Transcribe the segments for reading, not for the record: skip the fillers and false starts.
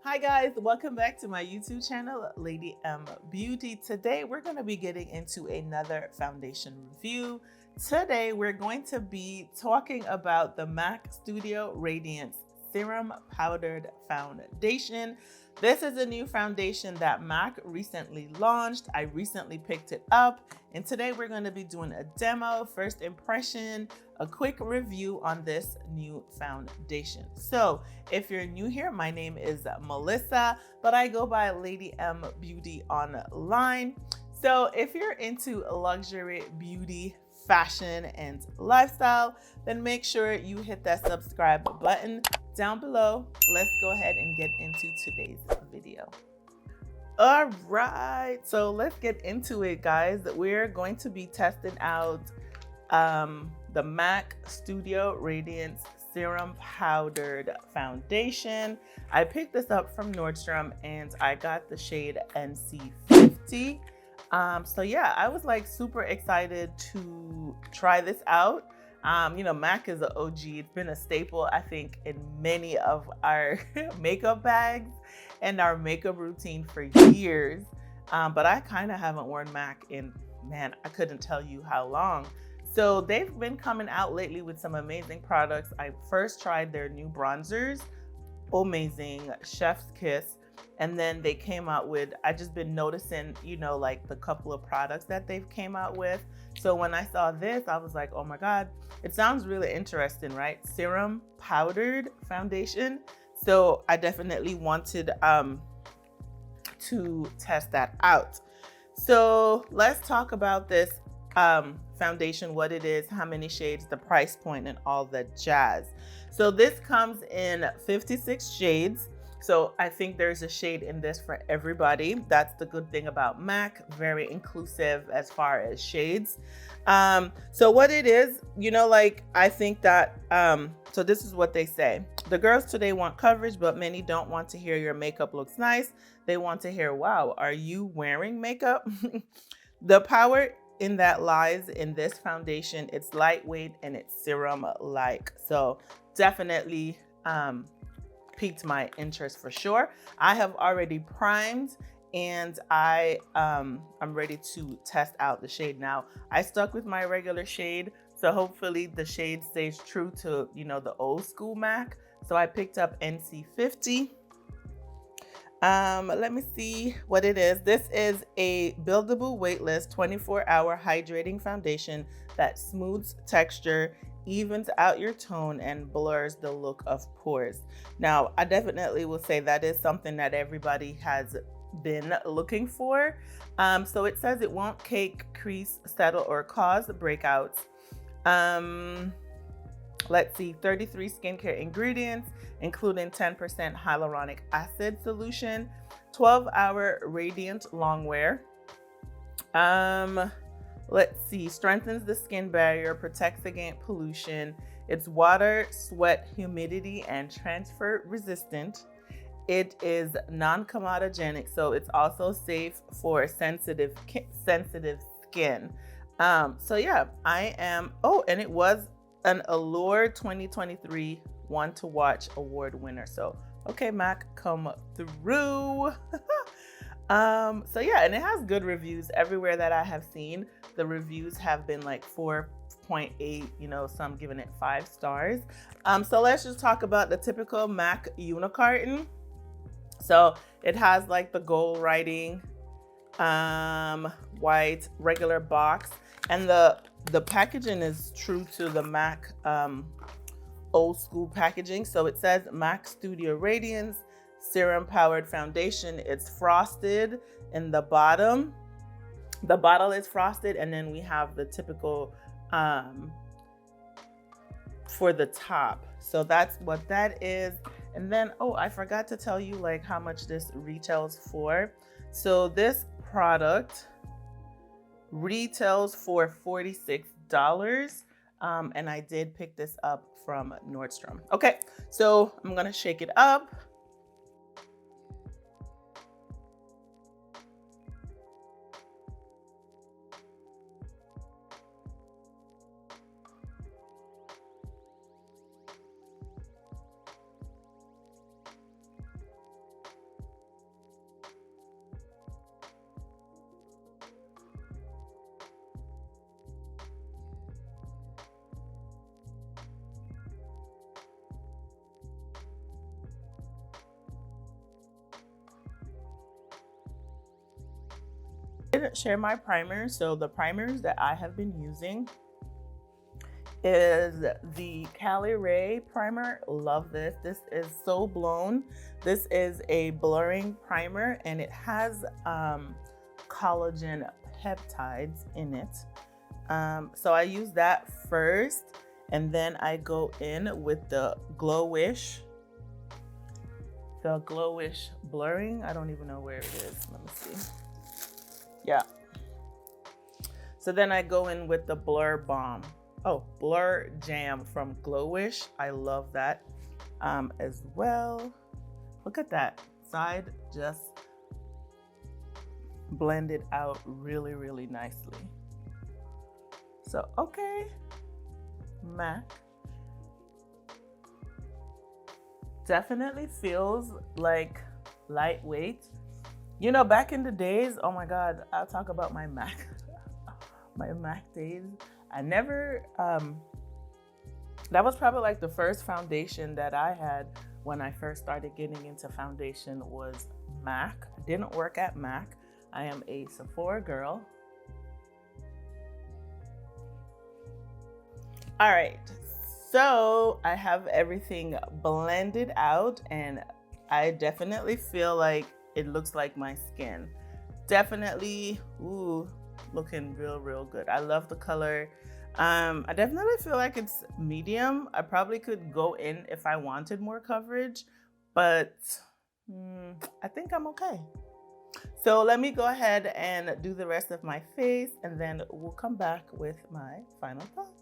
Hi guys, welcome back to my YouTube channel, Lady Beauty. Today we're going to be getting into another foundation review. Today we're going to be talking about the MAC Studio Radiance Serum Powdered Foundation. This is a new foundation that MAC recently launched. I recently picked it up, and today we're going to be doing a demo, first impression, a quick review on this new foundation. So if you're new here, my name is Melissa, but I go by Lady M Beauty online. So if you're into luxury, beauty, fashion, and lifestyle, then make sure you hit that subscribe button down below. Let's go ahead and get into today's video. All right, so let's get into it, guys. We're going to be testing out the MAC Studio Radiance Serum Powdered Foundation. I picked this up from Nordstrom and I got the shade NC50. So yeah, I was like super excited to try this out. You know, MAC is an OG. It's been a staple, I think, in many of our makeup bags and our makeup routine for years. But I kind of haven't worn MAC in, man, I couldn't tell you how long. So they've been coming out lately with some amazing products. I first tried their new bronzers, amazing, Chef's Kiss. And then they came out with, I just been noticing, you know, like the couple of products that they've came out with. So when I saw this, I was like, oh my God, it sounds really interesting, right? Serum powdered foundation. So I definitely wanted to test that out. So let's talk about this foundation, what it is, how many shades, the price point, and all the jazz. So this comes in 56 shades. So I think there's a shade in this for everybody. That's the good thing about MAC, very inclusive as far as shades. So what it is, you know, like I think that, so this is what they say. The girls today want coverage, but many don't want to hear your makeup looks nice. They want to hear, wow, are you wearing makeup? The power in that lies in this foundation. It's lightweight and it's serum-like. So definitely, piqued my interest for sure. I have already primed and I'm ready to test out the shade. Now, I stuck with my regular shade, so hopefully the shade stays true to, you know, the old school MAC. So I picked up NC50. Let me see what it is. This is a buildable weightless 24-hour hydrating foundation that smooths texture, evens out your tone, and blurs the look of pores. Now, I definitely will say that is something that everybody has been looking for. So it says it won't cake, crease, settle, or cause breakouts. Let's see, 33 skincare ingredients, including 10% hyaluronic acid solution, 12-hour radiant longwear. Let's see, strengthens the skin barrier, protects against pollution. It's water, sweat, humidity, and transfer resistant. It is non-comedogenic, so it's also safe for sensitive skin. So yeah, I am, oh, and it was an Allure 2023 One to Watch award winner. So, okay, MAC, come through. So yeah, and it has good reviews everywhere that I have seen. The reviews have been like 4.8, you know, some giving it 5 stars. So let's just talk about the typical MAC unicarton. So it has like the gold writing, white regular box, and the packaging is true to the MAC old school packaging. So it says MAC Studio Radiance Serum Powered Foundation. It's frosted in the bottom. The bottle is frosted, and then we have the typical for the top. So that's what that is. And then, oh, I forgot to tell you like how much this retails for. So this product retails for $46. And I did pick this up from Nordstrom. Okay, so I'm gonna shake it up. did share my primer. So the primers that I have been using is the CALIRAY primer. Love this. This is So Blown. This is a blurring primer and it has collagen peptides in it. So I use that first and then I go in with the Glowish blurring. I don't even know where it is. Let me see. Yeah. So then I go in with the Blur Balm. Oh, Blur Jam from Glowish. I love that as well. Look at that side, just blended out really, really nicely. So, okay, MAC. Definitely feels like lightweight. You know, back in the days, oh my God, I'll talk about my MAC, my MAC days. I never, that was probably like the first foundation that I had when I first started getting into foundation was MAC. I didn't work at MAC. I am a Sephora girl. All right, so I have everything blended out and I definitely feel like it looks like my skin. Definitely, ooh, looking real, real good. I love the color. I definitely feel like it's medium. I probably could go in if I wanted more coverage, but I think I'm okay. So let me go ahead and do the rest of my face and then we'll come back with my final thoughts.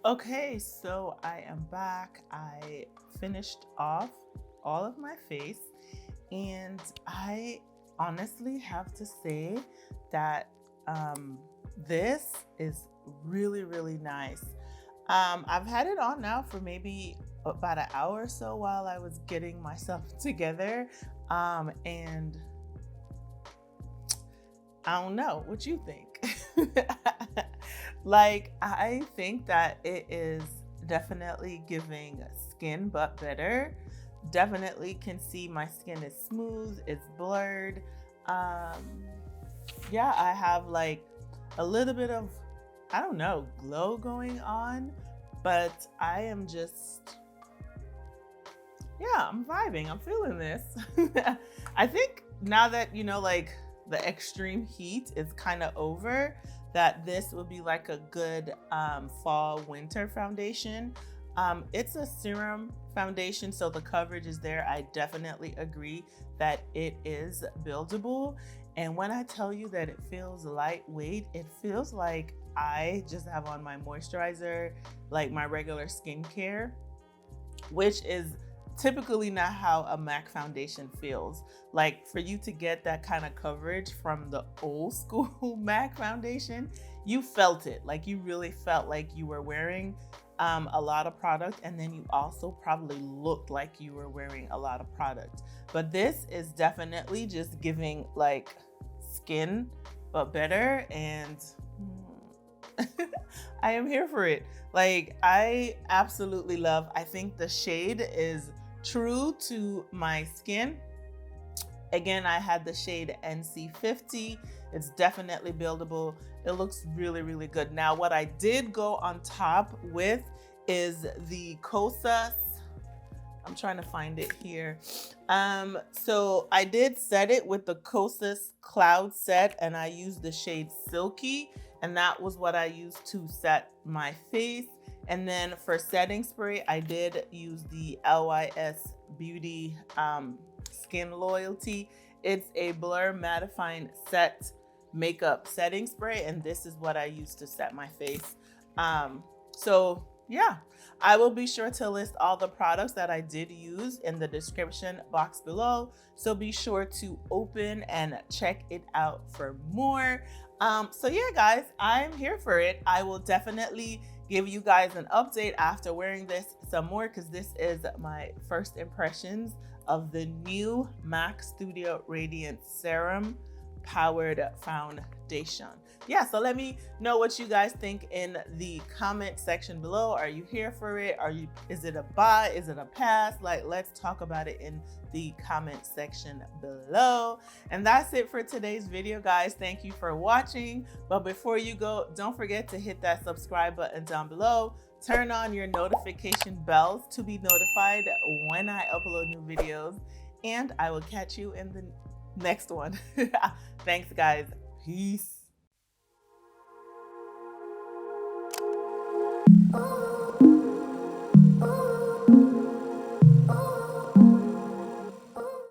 Okay, so I am back. I finished off all of my face and I honestly have to say that this is really, really nice. I've had it on now for maybe about an hour or so while I was getting myself together. And I don't know what you think. Like, I think that it is definitely giving skin but better. Definitely can see my skin is smooth, it's blurred. Yeah, I have like a little bit of, I don't know, glow going on, but I am just, yeah, I'm vibing. I'm feeling this. I think now that, you know, like the extreme heat is kind of over, that this would be like a good fall winter foundation. It's a serum foundation, so the coverage is there. I definitely agree that it is buildable. And when I tell you that it feels lightweight, it feels like I just have on my moisturizer, like my regular skincare, which is typically not how a MAC foundation feels. Like, for you to get that kind of coverage from the old school MAC foundation, you felt it. Like, you really felt like you were wearing a lot of product, and then you also probably looked like you were wearing a lot of product. But this is definitely just giving like skin but better, and I am here for it. Like, I absolutely love, I think the shade is true to my skin. Again, I had the shade NC50. It's definitely buildable. It looks really, really good. Now, what I did go on top with is the KOSAS. I'm trying to find it here. So I did set it with the KOSAS Cloud Set, and I used the shade Silky, and that was what I used to set my face. And then for setting spray, I did use the LYS Beauty Skin Loyalty. It's a blur mattifying set makeup setting spray, and this is what I use to set my face. So yeah, I will be sure to list all the products that I did use in the description box below, so be sure to open and check it out for more. So yeah, guys, I'm here for it. I will definitely give you guys an update after wearing this some more, because this is my first impressions of the new MAC Studio Radiance Serum powered foundation. Yeah, so let me know what you guys think in the comment section below. Are you here for it? Is it a buy? Is it a pass? Like, let's talk about it in the comment section below. And that's it for today's video, guys. Thank you for watching. But before you go, don't forget to hit that subscribe button down below. Turn on your notification bells to be notified when I upload new videos. And I will catch you in the next one. Thanks, guys. Peace.